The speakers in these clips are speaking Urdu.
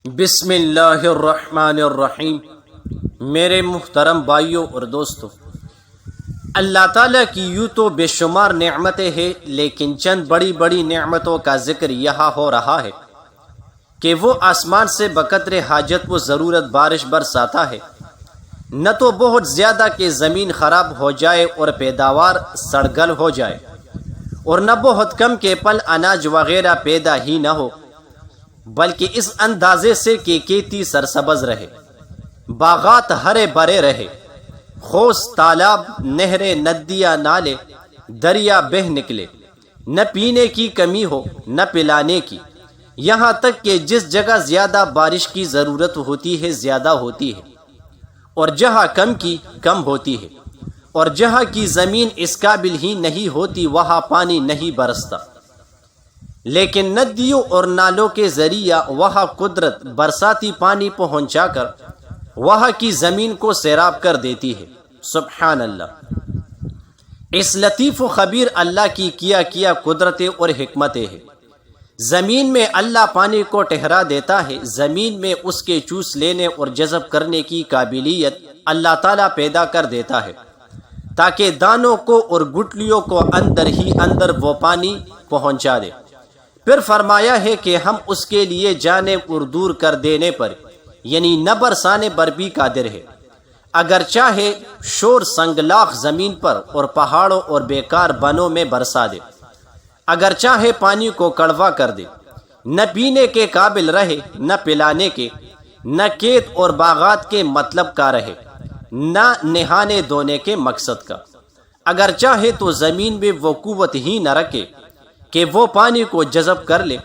بسم اللہ الرحمن الرحیم۔ میرے محترم بھائیوں اور دوستوں، اللہ تعالیٰ کی یوں تو بے شمار نعمتیں ہیں، لیکن چند بڑی بڑی نعمتوں کا ذکر یہاں ہو رہا ہے کہ وہ آسمان سے بقدر حاجت و ضرورت بارش برساتا ہے، نہ تو بہت زیادہ کہ زمین خراب ہو جائے اور پیداوار سڑگل ہو جائے، اور نہ بہت کم کہ پھل اناج وغیرہ پیدا ہی نہ ہو، بلکہ اس اندازے سے کہ کھیتی سرسبز رہے، باغات ہرے بھرے رہے، قوس تالاب نہریں ندیاں نالے دریا بہہ نکلے، نہ پینے کی کمی ہو نہ پلانے کی، یہاں تک کہ جس جگہ زیادہ بارش کی ضرورت ہوتی ہے زیادہ ہوتی ہے، اور جہاں کم کی کم ہوتی ہے، اور جہاں کی زمین اس قابل ہی نہیں ہوتی وہاں پانی نہیں برستا، لیکن ندیوں اور نالوں کے ذریعہ وہاں قدرت برساتی پانی پہنچا کر وہاں کی زمین کو سیراب کر دیتی ہے۔ سبحان اللہ، اس لطیف و خبیر اللہ کی کیا قدرتیں اور حکمتیں ہیں۔ زمین میں اللہ پانی کو ٹھہرا دیتا ہے، زمین میں اس کے چوس لینے اور جذب کرنے کی قابلیت اللہ تعالیٰ پیدا کر دیتا ہے، تاکہ دانوں کو اور گٹلیوں کو اندر ہی اندر وہ پانی پہنچا دے۔ پھر فرمایا ہے کہ ہم اس کے لیے جانب اور دور کر دینے پر یعنی نہ برسانے پر بھی قادر ہے، اگر چاہے شور سنگلاخ زمین پر اور پہاڑوں اور بیکار بنوں میں برسا دے، اگر چاہے پانی کو کڑوا کر دے، نہ پینے کے قابل رہے نہ پلانے کے، نہ کھیت اور باغات کے مطلب کا رہے، نہ نہانے دھونے کے مقصد کا، اگر چاہے تو زمین میں وہ قوت ہی نہ رکھے کہ وہ پانی کو جذب کر لے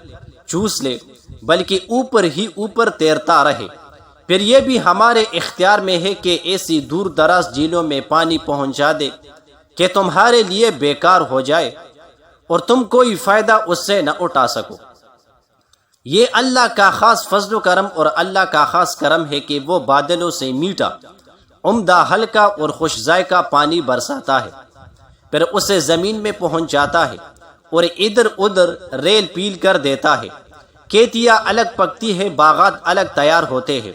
چوس لے، بلکہ اوپر ہی اوپر تیرتا رہے، پھر یہ بھی ہمارے اختیار میں ہے کہ ایسی دور دراز جھیلوں میں پانی پہنچا دے کہ تمہارے لیے بیکار ہو جائے اور تم کوئی فائدہ اس سے نہ اٹھا سکو۔ یہ اللہ کا خاص فضل و کرم اور اللہ کا خاص کرم ہے کہ وہ بادلوں سے میٹھا عمدہ ہلکا اور خوش ذائقہ پانی برساتا ہے، پھر اسے زمین میں پہنچاتا ہے اور ادھر ادھر ریل پیل کر دیتا ہے، کھیتیاں الگ پکتی ہے، باغات الگ تیار ہوتے ہیں،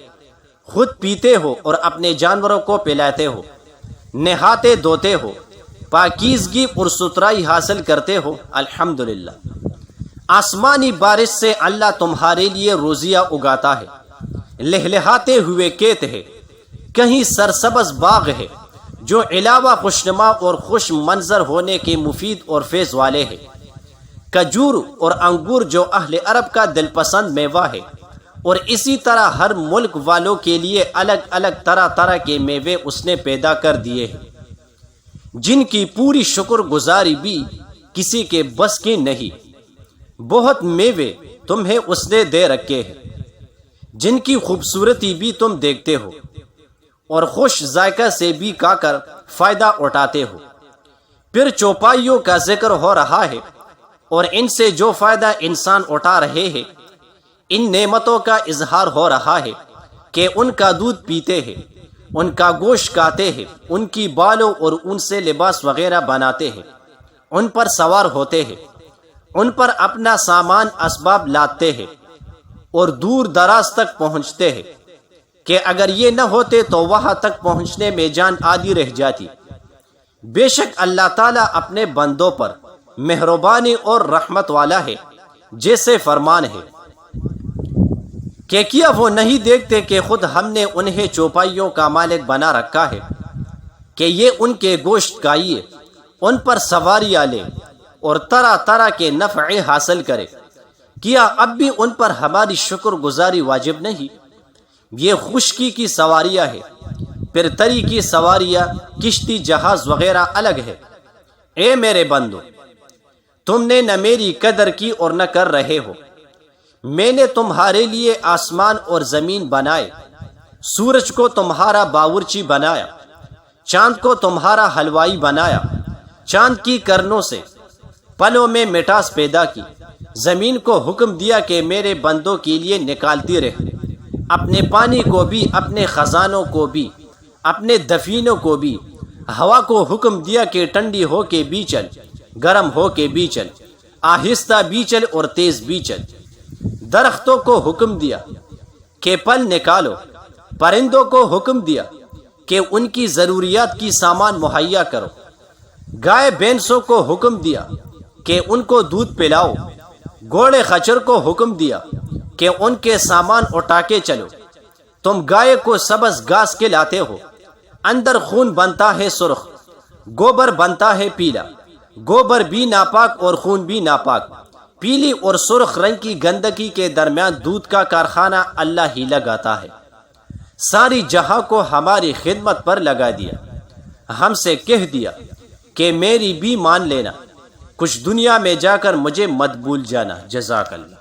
خود پیتے ہو اور اپنے جانوروں کو پلاتے ہو، نہاتے دھوتے ہو، پاکیزگی اور ستھرائی حاصل کرتے ہو۔ الحمدللہ، آسمانی بارش سے اللہ تمہارے لیے روزیاں اگاتا ہے، لہلہاتے ہوئے کھیت ہے، کہیں سرسبز باغ ہے جو علاوہ خوشنما اور خوش منظر ہونے کے مفید اور فیض والے ہیں، کھجور اور انگور جو اہل عرب کا دل پسند میوہ ہے، اور اسی طرح ہر ملک والوں کے لیے الگ الگ طرح طرح کے میوے اس نے پیدا کر دیے ہیں، جن کی پوری شکر گزاری بھی کسی کے بس کی نہیں۔ بہت میوے تمہیں اس نے دے رکھے ہیں جن کی خوبصورتی بھی تم دیکھتے ہو اور خوش ذائقہ سے بھی کھا کر فائدہ اٹھاتے ہو۔ پھر چوپائیوں کا ذکر ہو رہا ہے اور ان سے جو فائدہ انسان اٹھا رہے ہیں، ان نعمتوں کا اظہار ہو رہا ہے کہ ان کا دودھ پیتے ہیں، ان کا گوشت کھاتے ہیں، ان کی بالوں اور ان سے لباس وغیرہ بناتے ہیں، ان پر سوار ہوتے ہیں، ان پر اپنا سامان اسباب لاتے ہیں اور دور دراز تک پہنچتے ہیں کہ اگر یہ نہ ہوتے تو وہاں تک پہنچنے میں جان آدھی رہ جاتی۔ بے شک اللہ تعالیٰ اپنے بندوں پر مہربانی اور رحمت والا ہے، جیسے فرمان ہے کہ کیا وہ نہیں دیکھتے کہ خود ہم نے انہیں چوپائیوں کا مالک بنا رکھا ہے کہ یہ ان کے گوشت کھائیے، ان پر سواریاں لے اور طرح طرح کے نفع حاصل کرے، کیا اب بھی ان پر ہماری شکر گزاری واجب نہیں؟ یہ خشکی کی سواریاں ہے، پھر تری کی سواریاں، کشتی جہاز وغیرہ الگ ہے۔ اے میرے بندو، تم نے نہ میری قدر کی اور نہ کر رہے ہو۔ میں نے تمہارے لیے آسمان اور زمین بنائے، سورج کو تمہارا باورچی بنایا، چاند کو تمہارا حلوائی بنایا، چاند کی کرنوں سے پلوں میں مٹاس پیدا کی، زمین کو حکم دیا کہ میرے بندوں کے لیے نکالتی رہے، اپنے پانی کو بھی، اپنے خزانوں کو بھی، اپنے دفینوں کو بھی، ہوا کو حکم دیا کہ ٹھنڈی ہو کے بھی چل، گرم ہو کے بھی چل، آہستہ بھی چل اور تیز بھی چل، درختوں کو حکم دیا کہ پل نکالو، پرندوں کو حکم دیا کہ ان کی ضروریات کی سامان مہیا کرو، گائے بھینسوں کو حکم دیا کہ ان کو دودھ پلاؤ، گھوڑے خچر کو حکم دیا کہ ان کے سامان اٹھا کے چلو۔ تم گائے کو سبز گھاس کھلاتے ہو، اندر خون بنتا ہے سرخ، گوبر بنتا ہے پیلا، گوبر بھی ناپاک اور خون بھی ناپاک، پیلی اور سرخ رنگ کی گندگی کے درمیان دودھ کا کارخانہ اللہ ہی لگاتا ہے۔ ساری جہاں کو ہماری خدمت پر لگا دیا، ہم سے کہہ دیا کہ میری بھی مان لینا، کچھ دنیا میں جا کر مجھے مت بھول جانا۔ جزاک اللہ۔